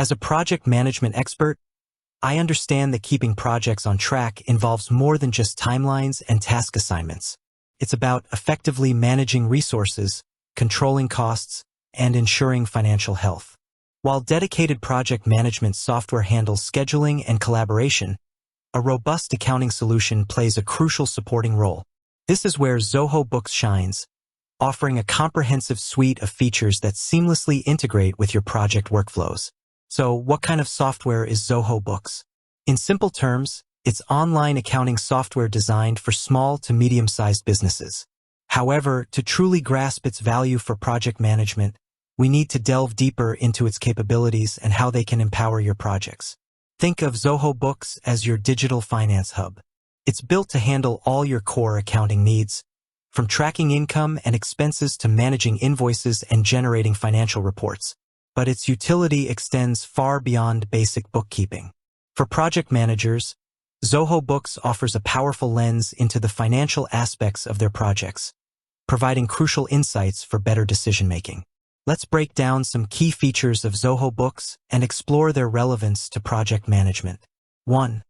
As a project management expert, I understand that keeping projects on track involves more than just timelines and task assignments. It's about effectively managing resources, controlling costs, and ensuring financial health. While dedicated project management software handles scheduling and collaboration, a robust accounting solution plays a crucial supporting role. This is where Zoho Books shines, offering a comprehensive suite of features that seamlessly integrate with your project workflows. So, what kind of software is Zoho Books? In simple terms, it's online accounting software designed for small to medium-sized businesses. However, to truly grasp its value for project management, we need to delve deeper into its capabilities and how they can empower your projects. Think of Zoho Books as your digital finance hub. It's built to handle all your core accounting needs, from tracking income and expenses to managing invoices and generating financial reports. But its utility extends far beyond basic bookkeeping. For project managers, Zoho Books offers a powerful lens into the financial aspects of their projects, providing crucial insights for better decision-making. Let's break down some key features of Zoho Books and explore their relevance to project management. 1.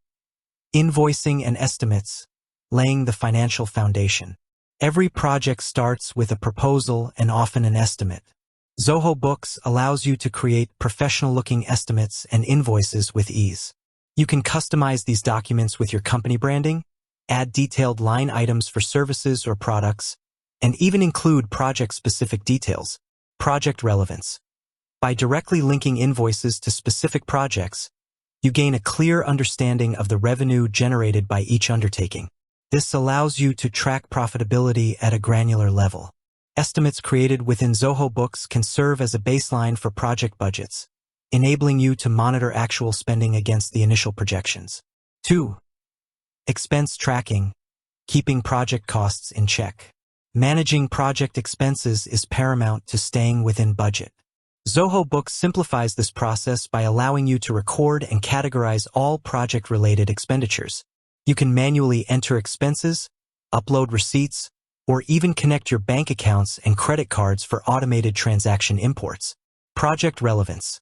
Invoicing and estimates, laying the financial foundation. Every project starts with a proposal and often an estimate. Zoho Books allows you to create professional-looking estimates and invoices with ease. You can customize these documents with your company branding, add detailed line items for services or products, and even include project-specific details. Project relevance. By directly linking invoices to specific projects, you gain a clear understanding of the revenue generated by each undertaking. This allows you to track profitability at a granular level. Estimates created within Zoho Books can serve as a baseline for project budgets, enabling you to monitor actual spending against the initial projections. 2. Expense tracking, keeping project costs in check. Managing project expenses is paramount to staying within budget. Zoho Books simplifies this process by allowing you to record and categorize all project-related expenditures. You can manually enter expenses, upload receipts, or even connect your bank accounts and credit cards for automated transaction imports. Project relevance.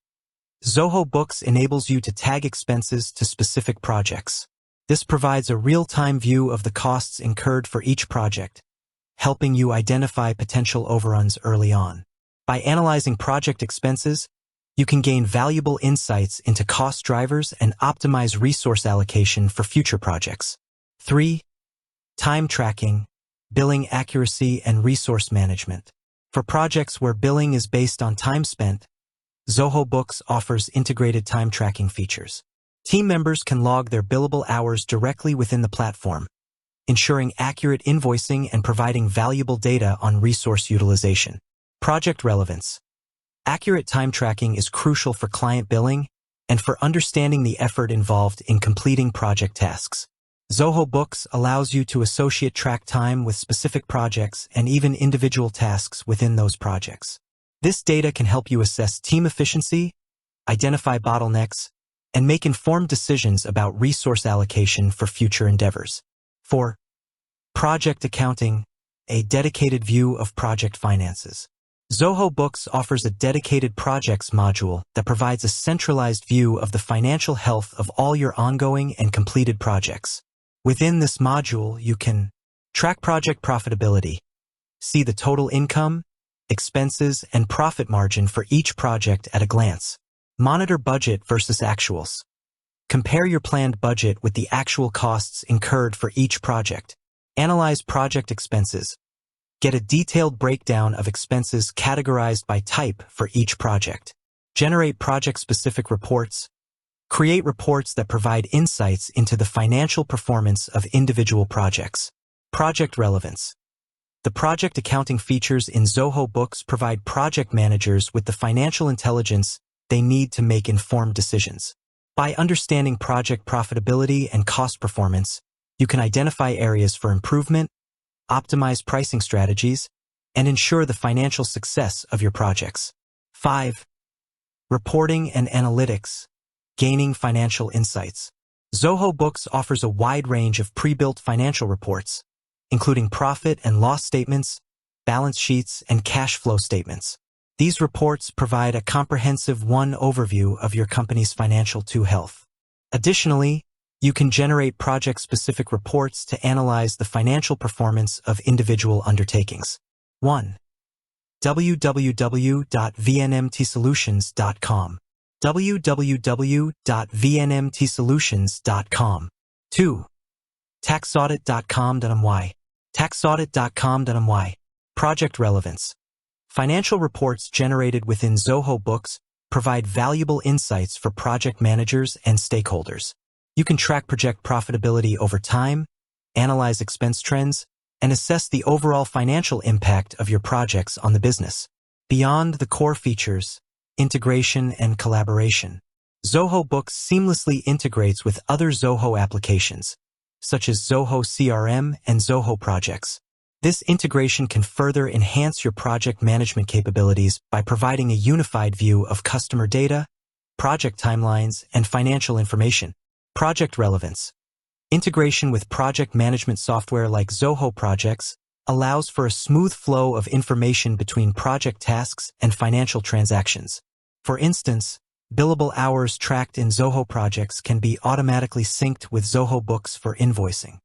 Zoho Books enables you to tag expenses to specific projects. This provides a real-time view of the costs incurred for each project, helping you identify potential overruns early on. By analyzing project expenses, you can gain valuable insights into cost drivers and optimize resource allocation for future projects. 3. Time tracking, billing accuracy, and resource management. For projects where billing is based on time spent, Zoho Books offers integrated time tracking features. Team members can log their billable hours directly within the platform, ensuring accurate invoicing and providing valuable data on resource utilization. Project relevance. Accurate time tracking is crucial for client billing and for understanding the effort involved in completing project tasks. Zoho Books allows you to associate track time with specific projects and even individual tasks within those projects. This data can help you assess team efficiency, identify bottlenecks, and make informed decisions about resource allocation for future endeavors. 4. Project accounting, a dedicated view of project finances. Zoho Books offers a dedicated projects module that provides a centralized view of the financial health of all your ongoing and completed projects. Within this module, you can track project profitability, see the total income, expenses, and profit margin for each project at a glance, monitor budget versus actuals, compare your planned budget with the actual costs incurred for each project, analyze project expenses, get a detailed breakdown of expenses categorized by type for each project, generate project-specific reports, create reports that provide insights into the financial performance of individual projects. Project relevance. The project accounting features in Zoho Books provide project managers with the financial intelligence they need to make informed decisions. By understanding project profitability and cost performance, you can identify areas for improvement, optimize pricing strategies, and ensure the financial success of your projects. 5. Reporting and analytics, gaining financial insights. Zoho Books offers a wide range of pre-built financial reports, including profit and loss statements, balance sheets, and cash flow statements. These reports provide a comprehensive overview of your company's financial health. Additionally, you can generate project-specific reports to analyze the financial performance of individual undertakings. 1. www.vnmtsolutions.com www.vnmtsolutions.com 2. taxaudit.com.my taxaudit.com.my Project relevance. Financial reports generated within Zoho Books provide valuable insights for project managers and stakeholders. You can track project profitability over time, analyze expense trends, and assess the overall financial impact of your projects on the business. Beyond the core features, integration and collaboration, Zoho Books seamlessly integrates with other Zoho applications, such as Zoho CRM and Zoho Projects. This integration can further enhance your project management capabilities by providing a unified view of customer data, project timelines, and financial information. Project relevance. Integration with project management software like Zoho Projects allows for a smooth flow of information between project tasks and financial transactions. For instance, billable hours tracked in Zoho Projects can be automatically synced with Zoho Books for invoicing.